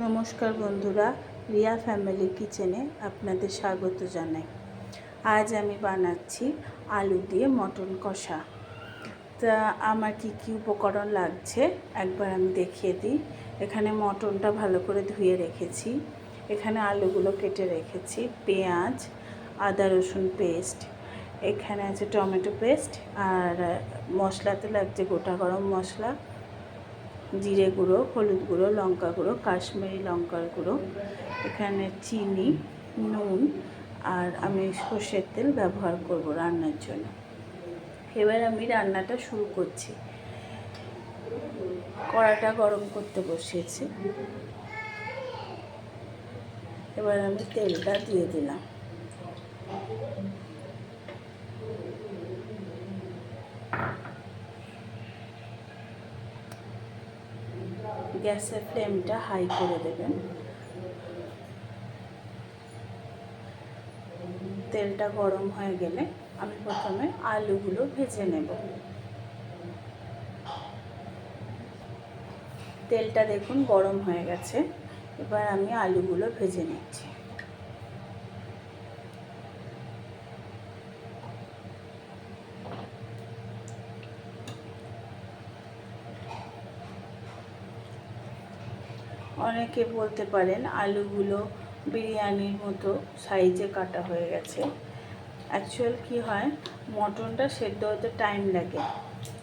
নমস্কার বন্ধুরা, রিয়া ফ্যামিলি কিচেনে আপনাদের স্বাগত জানাই। আজ আমি বানাচ্ছি আলু দিয়ে মটন কষা। তা আমার কি উপকরণ লাগছে একবার আমি দেখিয়ে দিই। এখানে মটনটা ভালো করে ধুয়ে রেখেছি, এখানে আলুগুলো কেটে রেখেছি, পেঁয়াজ, আদা রসুন পেস্ট, এখানে আছে টমেটো পেস্ট, আর মশলাতে লাগছে গোটা গরম মশলা, জিরে গুঁড়ো, হলুদ গুঁড়ো, লঙ্কা গুঁড়ো, কাশ্মীরি লঙ্কার গুঁড়ো, এখানে চিনি, নুন, আর আমি সর্ষের তেল ব্যবহার করব রান্নার জন্য। এবার আমি রান্নাটা শুরু করছি। কড়াটা গরম করতে বসিয়েছি, এবার আমি তেলটা দিয়ে দিলাম। গ্যাসের ফ্লেমটা হাই করে দেবেন। তেলটা গরম হয়ে গেলে আমি প্রথমে আলুগুলো ভেজে নেব। তেলটা দেখুন গরম হয়ে গেছে, এবার আমি আলুগুলো ভেজে নিচ্ছি। অনেকে বলতে পারেন আলুগুলো বিরিয়ানির মতো সাইজে কাটা হয়ে গেছে। অ্যাকচুয়াল কি হয়, মটনটা সেদ্ধ হতে টাইম লাগে,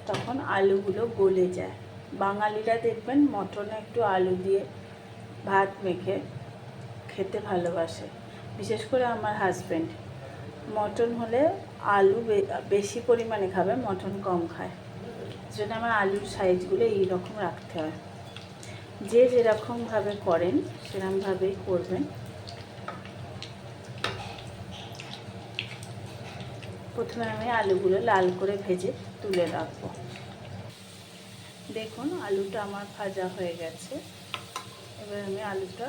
তখন আলুগুলো গলে যায়। বাঙালিরা দেখবেন মটনে একটু আলু দিয়ে ভাত মেখে খেতে ভালোবাসে, বিশেষ করে আমার হাজব্যান্ড। মটন হলে আলু বেশি পরিমাণে খাবে, মটন কম খায়, সেজন্য আমার আলুর সাইজগুলো এইরকম রাখতে হয়। যে যেরকমভাবে করেন সেরকমভাবেই করবেন। প্রথমে আমি আলুগুলো লাল করে ভেজে তুলে রাখবো। দেখুন আলুটা আমার ভাজা হয়ে গেছে, এবার আমি আলুটা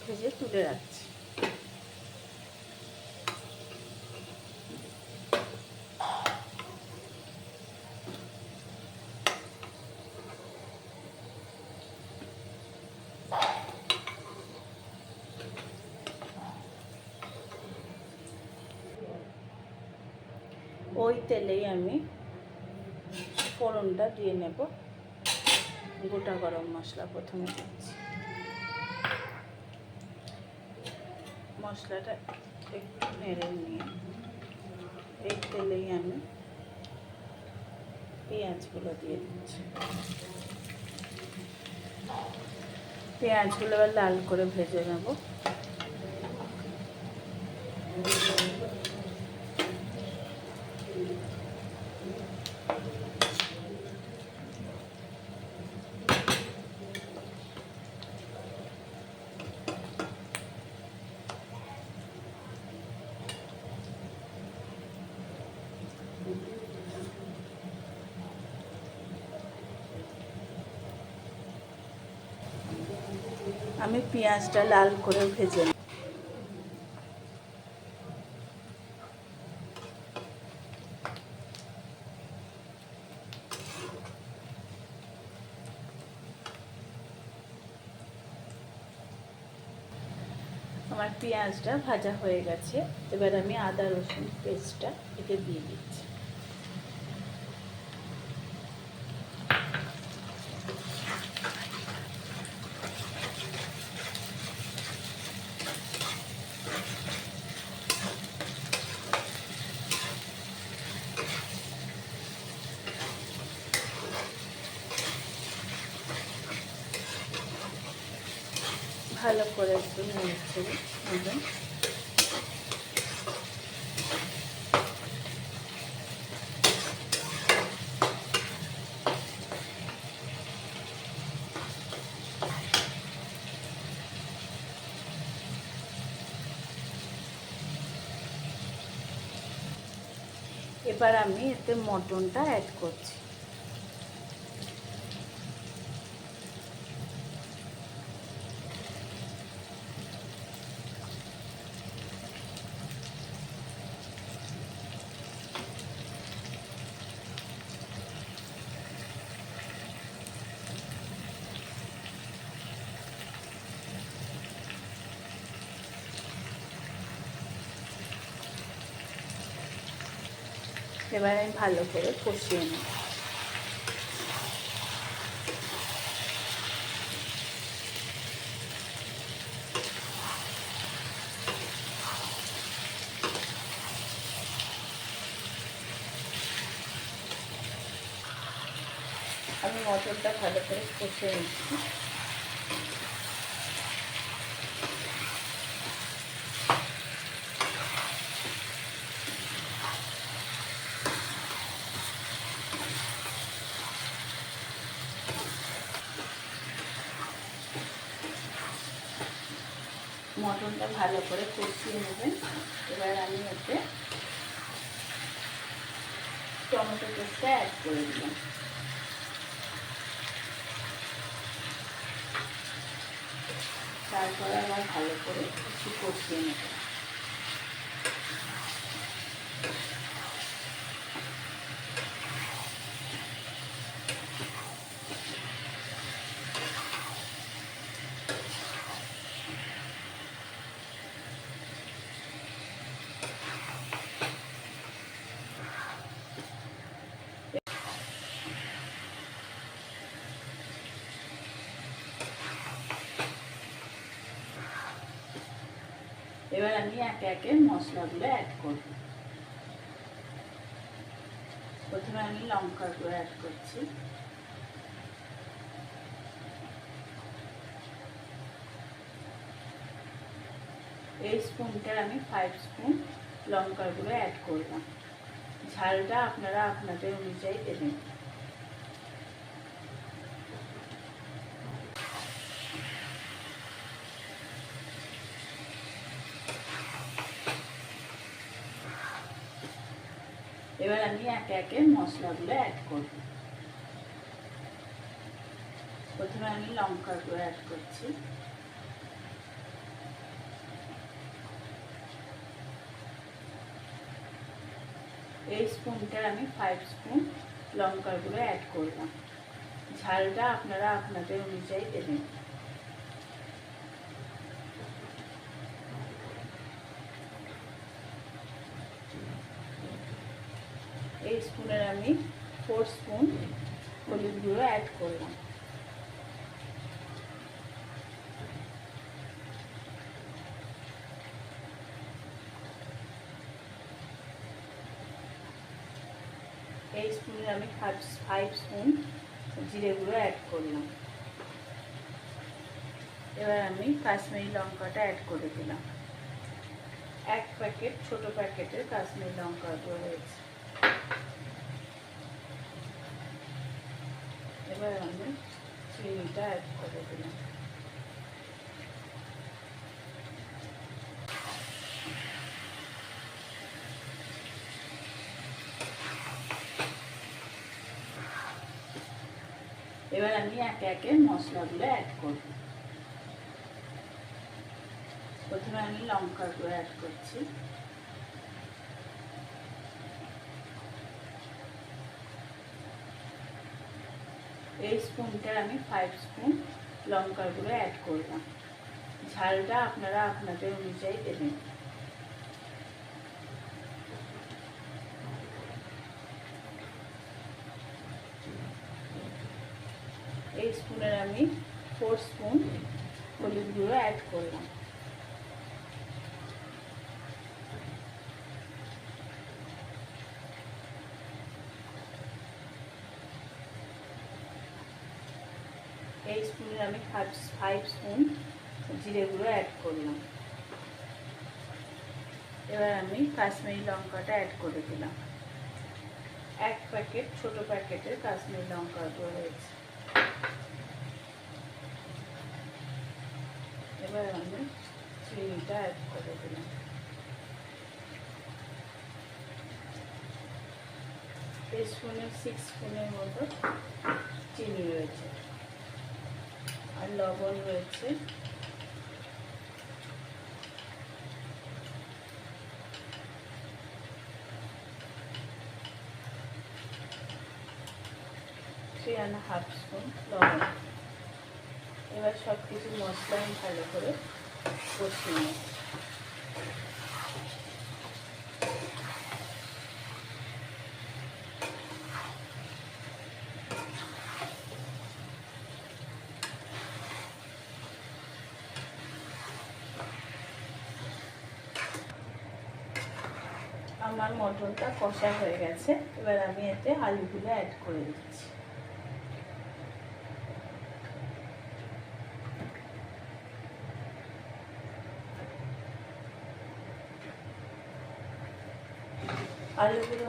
ভেজে তুলে রাখছি। ওই তেলেই আমি ফোড়নটা দিয়ে নেব। গোটা গরম মশলা প্রথমে দিচ্ছি। মশলাটা একটু নেড়ে নিয়ে এই তেলেই আমি পেঁয়াজগুলো দিয়ে দিচ্ছি। পেঁয়াজগুলো এবার লাল করে ভেজে নেব। আমি পেঁয়াজটা লাল করে ভেজে নেব। আমার পেঁয়াজটা ভাজা হয়ে গেছে, এবার আমি আদা রসুন পেস্টটা এতে দিয়ে দিচ্ছি। ভালো করে একটু নেড়ে নেবেন। এবার আমি এতে মটনটা অ্যাড করছি। এবার আমি ভালো করে কষিয়ে নেব। আমি মটরটা ভালো করে কষিয়ে নিচ্ছি। মটনটা ভালো করে কষিয়ে নেবেন। এবার আমি এতে টমেটো পেস্টটা অ্যাড করে দিলাম। তারপরে আবার ভালো করে একটু কষিয়ে নেবেন। এবার আমি একে একে মশলাগুলো অ্যাড করব। প্রথমে আমি লঙ্কার গুঁড়ো অ্যাড করছি। এই স্পুনটার আমি 5 স্পুন লঙ্কার গুঁড়ো অ্যাড করলাম। ঝালটা আপনারা আপনাদের অনুযায়ী দেবেন। এবার আমি একে একে মশলাগুলো অ্যাড করব। প্রথমে আমি লঙ্কার গুঁড়ো অ্যাড করছি। এই স্পুনটার আমি 5 স্পুন লঙ্কার গুঁড়ো অ্যাড করলাম। ঝালটা আপনারা আপনাদের অনুযায়ী দেবেন। এই স্পুনের আমি 4 স্পুন হলুদ গুঁড়ো অ্যাড করলাম। এই স্পুনের আমি 5 স্পুন জিরে গুঁড়ো অ্যাড করলাম। এবার আমি কাশ্মীরি লঙ্কাটা অ্যাড করে দিলাম। 1 প্যাকেট ছোট প্যাকেটের কাশ্মীরি লঙ্কা গুঁড়ো রয়েছে। এবার আমি চিনিটা অ্যাড করে দিলাম। এবার আমি একে একে মশলাগুলো অ্যাড করব। প্রথমে আমি লঙ্কার গুঁড়ো অ্যাড করছি। এই স্পুনটার আমি 5 স্পুন লঙ্কার গুঁড়ো অ্যাড করলাম। ঝালটা আপনারা আপনাদের অনুযায়ী দেবেন। এই স্পুনের আমি 4 স্পুন হলুদ গুঁড়ো অ্যাড করলাম। এই স্পুনের আমি 5 স্পুন জিরে গুঁড়ো অ্যাড করলাম। এবার আমি কাশ্মীরি লঙ্কাটা অ্যাড করে দিলাম। 1 প্যাকেট ছোট প্যাকেটের কাশ্মীরি লঙ্কা গুঁড়ো রয়েছে। এবার আমি চিনিটা অ্যাড করে দিলাম। এই স্পুনের 6 স্পুনের মতো চিনি রয়েছে, আর লবণ রয়েছে। থ্রি অ্যান্ড হাফ স্পুন লবণ। এবার সব কিছু মশলা আমি ভালো করে কষিয়ে নেব। আমার মটনটা কষা হয়ে গেছে, এবার আমি এতে আলুগুলো অ্যাড করে দিচ্ছি। আলুগুলো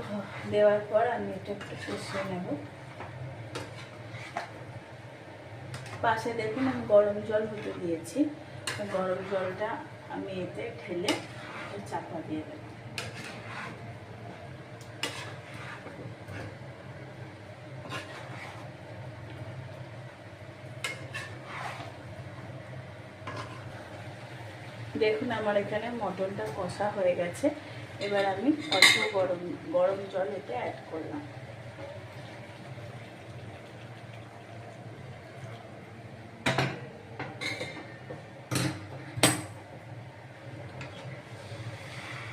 দেওয়ার পর আমি এটা একটু কষিয়ে নেব। পাশে দেখুন আমি গরম জল হতে দিয়েছি, গরম জলটা আমি এতে ঢেলে চাপা দিয়ে দেব। দেখুন আমার এখানে মটনটা কষা হয়ে গেছে, এবার আমি অল্প গরম জল এতে অ্যাড করলাম।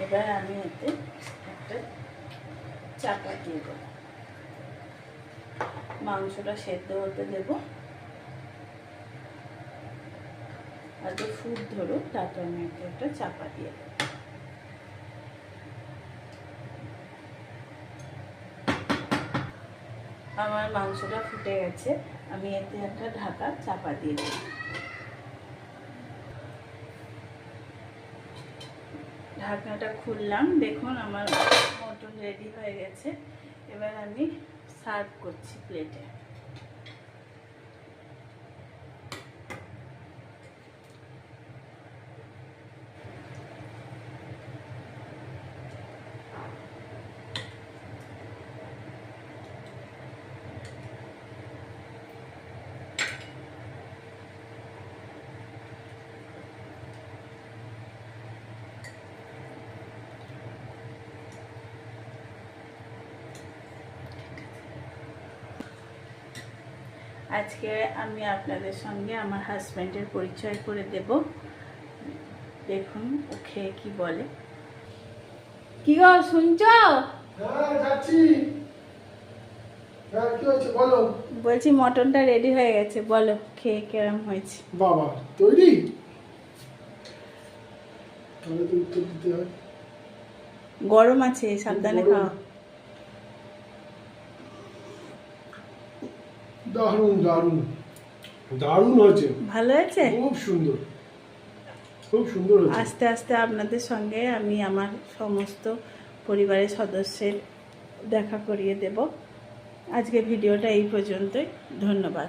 এবার আমি এতে একটা চাপা দিয়ে দেব, মাংসটা সেদ্ধ হতে দেব, আর তো ফুট ধরুক, তারপর আমি এতে একটা চাপা দিয়ে দেব। আমার মাংসটা ফুটে গেছে, আমি এতে একটা ঢাকা চাপা দিয়ে দেব। ঢাকনাটা খুললাম, দেখুন আমার মটন রেডি হয়ে গেছে। এবার আমি সার্ভ করছি প্লেটে। আজকে আমি আপনাদের সঙ্গে আমার হাজব্যান্ডের পরিচয় করে দেব। দেখুন ও খেয়ে কি বলে। কি গো শুনছো? হ্যাঁ যাচ্ছি। হ্যাঁ কি হয়েছে বলো। বলছি মটনটা রেডি হয়ে গেছে, বলো খেয়ে কেরম হয়েছে। বাবা তৈরি? তাহলে তো উত্তর দিতে হয়। গরম আছে, সাবধানে খাও। দারুণ দারুণ দারুণ হয়েছে, ভালো হয়েছে, খুব সুন্দর, খুব সুন্দর হয়েছে। আস্তে আস্তে আপনাদের সঙ্গে আমি আমার সমস্ত পরিবারের সদস্যের দেখা করিয়ে দেব। আজকে ভিডিওটা এই পর্যন্তই, ধন্যবাদ।